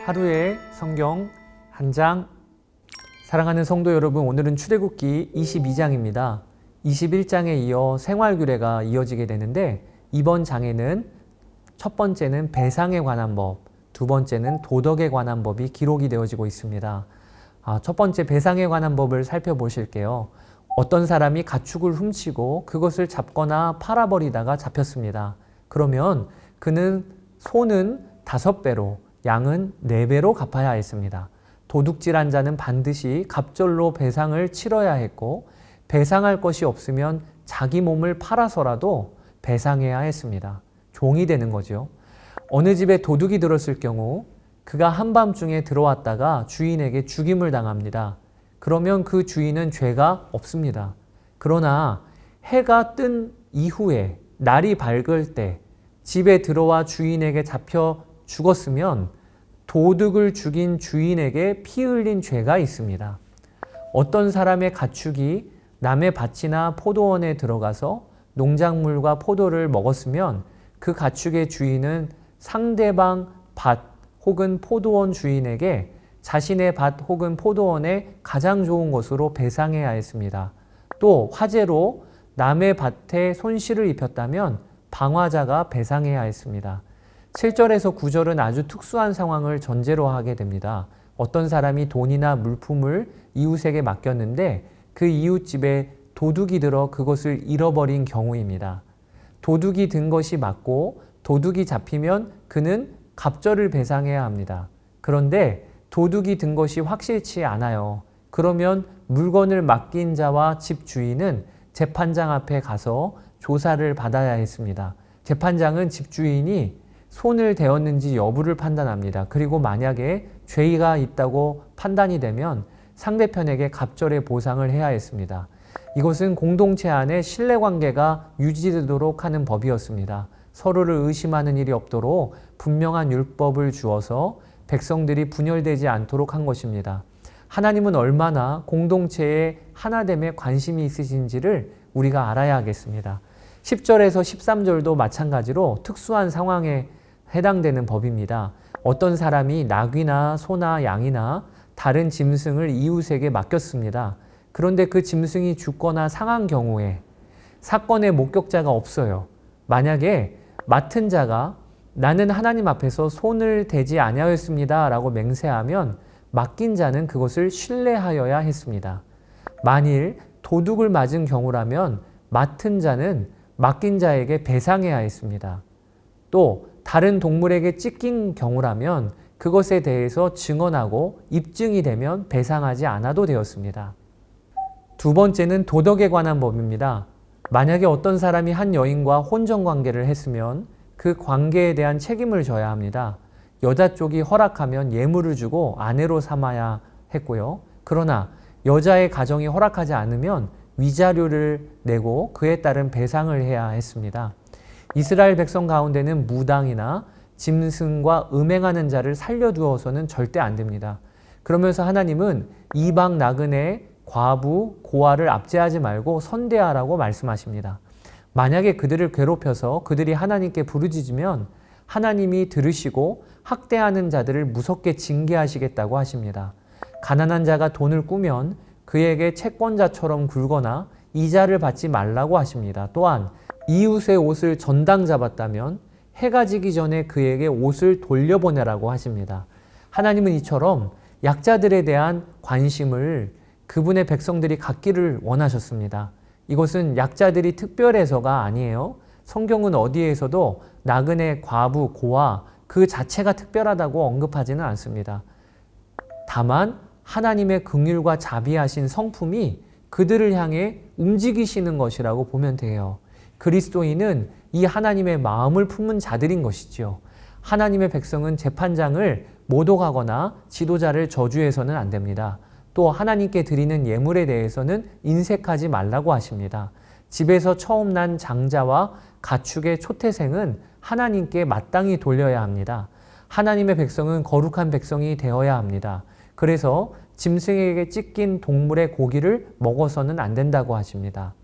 하루의 성경 한 장. 사랑하는 성도 여러분, 오늘은 출애굽기 22장입니다. 21장에 이어 생활규례가 이어지게 되는데, 이번 장에는 첫 번째는 배상에 관한 법, 두 번째는 도덕에 관한 법이 기록이 되어지고 있습니다. 첫 번째 배상에 관한 법을 살펴보실게요. 어떤 사람이 가축을 훔치고 그것을 잡거나 팔아버리다가 잡혔습니다. 그러면 그는 소는 5배로, 양은 4배로 갚아야 했습니다. 도둑질한 자는 반드시 갑절로 배상을 치러야 했고, 배상할 것이 없으면 자기 몸을 팔아서라도 배상해야 했습니다. 종이 되는 거죠. 어느 집에 도둑이 들었을 경우 그가 한밤중에 들어왔다가 주인에게 죽임을 당합니다. 그러면 그 주인은 죄가 없습니다. 그러나 해가 뜬 이후에, 날이 밝을 때 집에 들어와 주인에게 잡혀 죽었으면 도둑을 죽인 주인에게 피 흘린 죄가 있습니다. 어떤 사람의 가축이 남의 밭이나 포도원에 들어가서 농작물과 포도를 먹었으면 그 가축의 주인은 상대방 밭 혹은 포도원 주인에게 자신의 밭 혹은 포도원에 가장 좋은 것으로 배상해야 했습니다. 또 화재로 남의 밭에 손실을 입혔다면 방화자가 배상해야 했습니다. 7절에서 9절은 아주 특수한 상황을 전제로 하게 됩니다. 어떤 사람이 돈이나 물품을 이웃에게 맡겼는데 그 이웃집에 도둑이 들어 그것을 잃어버린 경우입니다. 도둑이 든 것이 맞고 도둑이 잡히면 그는 갑절을 배상해야 합니다. 그런데 도둑이 든 것이 확실치 않아요. 그러면 물건을 맡긴 자와 집 주인은 재판장 앞에 가서 조사를 받아야 했습니다. 재판장은 집주인이 손을 대었는지 여부를 판단합니다. 그리고 만약에 죄가 있다고 판단이 되면 상대편에게 갑절의 보상을 해야 했습니다. 이것은 공동체 안에 신뢰관계가 유지되도록 하는 법이었습니다. 서로를 의심하는 일이 없도록 분명한 율법을 주어서 백성들이 분열되지 않도록 한 것입니다. 하나님은 얼마나 공동체의 하나됨에 관심이 있으신지를 우리가 알아야 하겠습니다. 10절에서 13절도 마찬가지로 특수한 상황에 해당되는 법입니다. 어떤 사람이 낙이나 소나 양이나 다른 짐승을 이웃에게 맡겼습니다. 그런데 그 짐승이 죽거나 상한 경우에 사건의 목격자가 없어요. 만약에 맡은 자가 나는 하나님 앞에서 손을 대지 아니하였습니다 라고 맹세하면 맡긴 자는 그것을 신뢰하여야 했습니다. 만일 도둑을 맞은 경우라면 맡은 자는 맡긴 자에게 배상해야 했습니다. 또 다른 동물에게 찢긴 경우라면 그것에 대해서 증언하고 입증이 되면 배상하지 않아도 되었습니다. 두 번째는 도덕에 관한 법입니다. 만약에 어떤 사람이 한 여인과 혼전관계를 했으면 그 관계에 대한 책임을 져야 합니다. 여자 쪽이 허락하면 예물을 주고 아내로 삼아야 했고요. 그러나 여자의 가정이 허락하지 않으면 위자료를 내고 그에 따른 배상을 해야 했습니다. 이스라엘 백성 가운데는 무당이나 짐승과 음행하는 자를 살려두어서는 절대 안 됩니다. 그러면서 하나님은 이방 나그네, 과부, 고아를 압제하지 말고 선대하라고 말씀하십니다. 만약에 그들을 괴롭혀서 그들이 하나님께 부르짖으면 하나님이 들으시고 학대하는 자들을 무섭게 징계하시겠다고 하십니다. 가난한 자가 돈을 꾸면 그에게 채권자처럼 굴거나 이자를 받지 말라고 하십니다. 또한 이웃의 옷을 전당 잡았다면 해가 지기 전에 그에게 옷을 돌려보내라고 하십니다. 하나님은 이처럼 약자들에 대한 관심을 그분의 백성들이 갖기를 원하셨습니다. 이것은 약자들이 특별해서가 아니에요. 성경은 어디에서도 나그네, 과부, 고아 그 자체가 특별하다고 언급하지는 않습니다. 다만 하나님의 긍휼과 자비하신 성품이 그들을 향해 움직이시는 것이라고 보면 돼요. 그리스도인은 이 하나님의 마음을 품은 자들인 것이지요. 하나님의 백성은 재판장을 모독하거나 지도자를 저주해서는 안 됩니다. 또 하나님께 드리는 예물에 대해서는 인색하지 말라고 하십니다. 집에서 처음 난 장자와 가축의 초태생은 하나님께 마땅히 돌려야 합니다. 하나님의 백성은 거룩한 백성이 되어야 합니다. 그래서 짐승에게 찢긴 동물의 고기를 먹어서는 안 된다고 하십니다.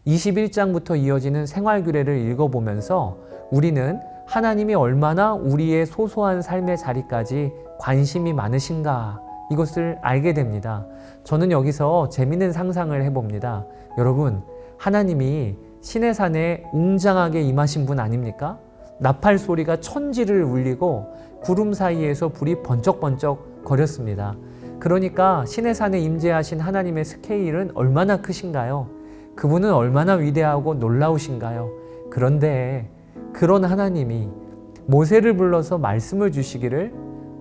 21장부터 이어지는 생활규례를 읽어보면서 우리는 하나님이 얼마나 우리의 소소한 삶의 자리까지 관심이 많으신가, 이것을 알게 됩니다. 저는 여기서 재미있는 상상을 해봅니다. 여러분, 하나님이 시내산에 웅장하게 임하신 분 아닙니까? 나팔 소리가 천지를 울리고 구름 사이에서 불이 번쩍번쩍 거렸습니다. 그러니까 시내산에 임재하신 하나님의 스케일은 얼마나 크신가요? 그분은 얼마나 위대하고 놀라우신가요? 그런데 그런 하나님이 모세를 불러서 말씀을 주시기를,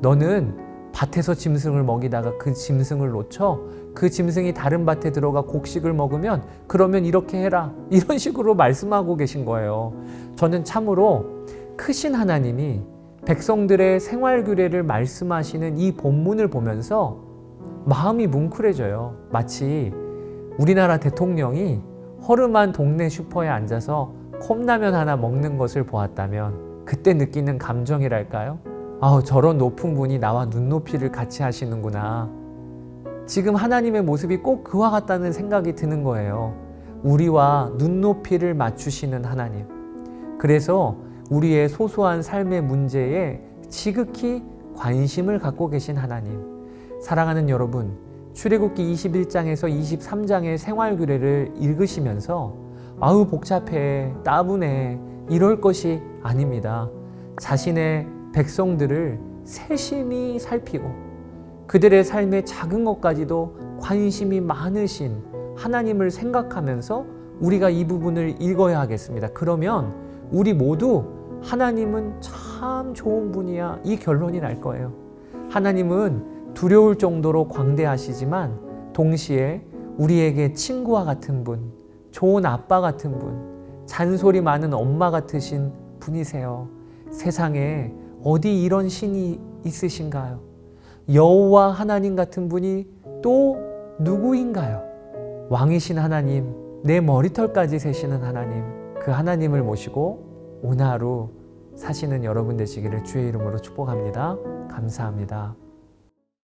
너는 밭에서 짐승을 먹이다가 그 짐승을 놓쳐 그 짐승이 다른 밭에 들어가 곡식을 먹으면 그러면 이렇게 해라, 이런 식으로 말씀하고 계신 거예요. 저는 참으로 크신 하나님이 백성들의 생활 규례를 말씀하시는 이 본문을 보면서 마음이 뭉클해져요. 마치 우리나라 대통령이 허름한 동네 슈퍼에 앉아서 컵라면 하나 먹는 것을 보았다면 그때 느끼는 감정이랄까요? 저런 높은 분이 나와 눈높이를 같이 하시는구나. 지금 하나님의 모습이 꼭 그와 같다는 생각이 드는 거예요. 우리와 눈높이를 맞추시는 하나님. 그래서 우리의 소소한 삶의 문제에 지극히 관심을 갖고 계신 하나님. 사랑하는 여러분, 출애굽기 21장에서 23장의 생활규례를 읽으시면서 아우 복잡해, 따분해, 이럴 것이 아닙니다. 자신의 백성들을 세심히 살피고 그들의 삶의 작은 것까지도 관심이 많으신 하나님을 생각하면서 우리가 이 부분을 읽어야 하겠습니다. 그러면 우리 모두 하나님은 참 좋은 분이야, 이 결론이 날 거예요. 하나님은 두려울 정도로 광대하시지만 동시에 우리에게 친구와 같은 분, 좋은 아빠 같은 분, 잔소리 많은 엄마 같으신 분이세요. 세상에 어디 이런 신이 있으신가요? 여호와 하나님 같은 분이 또 누구인가요? 왕이신 하나님, 내 머리털까지 세시는 하나님, 그 하나님을 모시고 오늘 하루 사시는 여러분 되시기를 주의 이름으로 축복합니다. 감사합니다.